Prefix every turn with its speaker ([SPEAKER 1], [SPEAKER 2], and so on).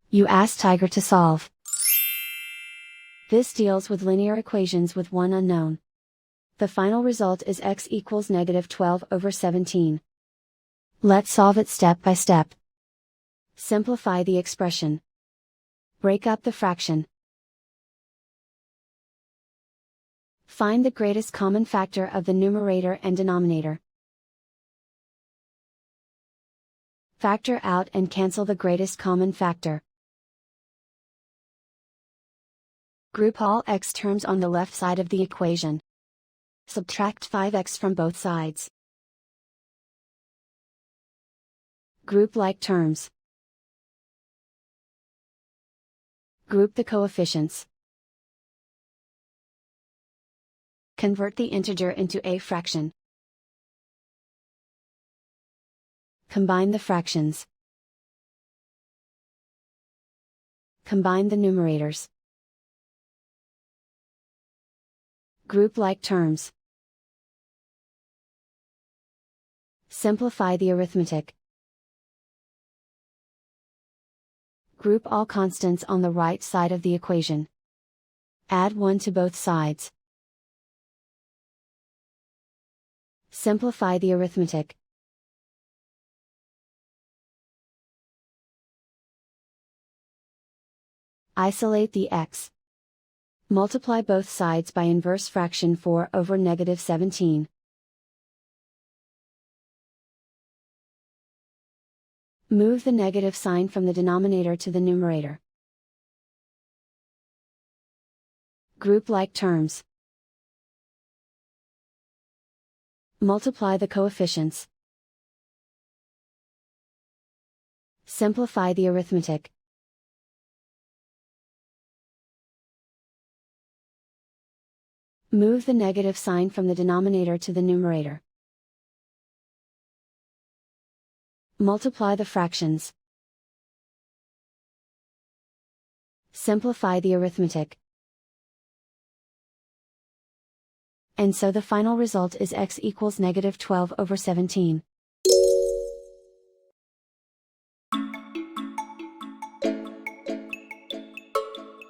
[SPEAKER 1] You ask Tiger to solve. This deals with linear equations with one unknown. The final result is x equals -12/17. Let's solve it step by step. Simplify the expression. Break up the fraction. Find the greatest common factor of the numerator and denominator. Factor out and cancel the greatest common factor. Group all x terms on the left side of the equation. Subtract 5x from both sides. Group like terms. Group the coefficients. Convert the integer into a fraction. Combine the fractions. Combine the numerators. Group like terms. Simplify the arithmetic. Group all constants on the right side of the equation. Add 1 to both sides. Simplify the arithmetic. Isolate the x. Multiply both sides by inverse fraction 4/17. Move the negative sign from the denominator to the numerator. Group like terms. Multiply the coefficients. Simplify the arithmetic. Move the negative sign from the denominator to the numerator. Multiply the fractions. Simplify the arithmetic. And so the final result is x equals -12/17.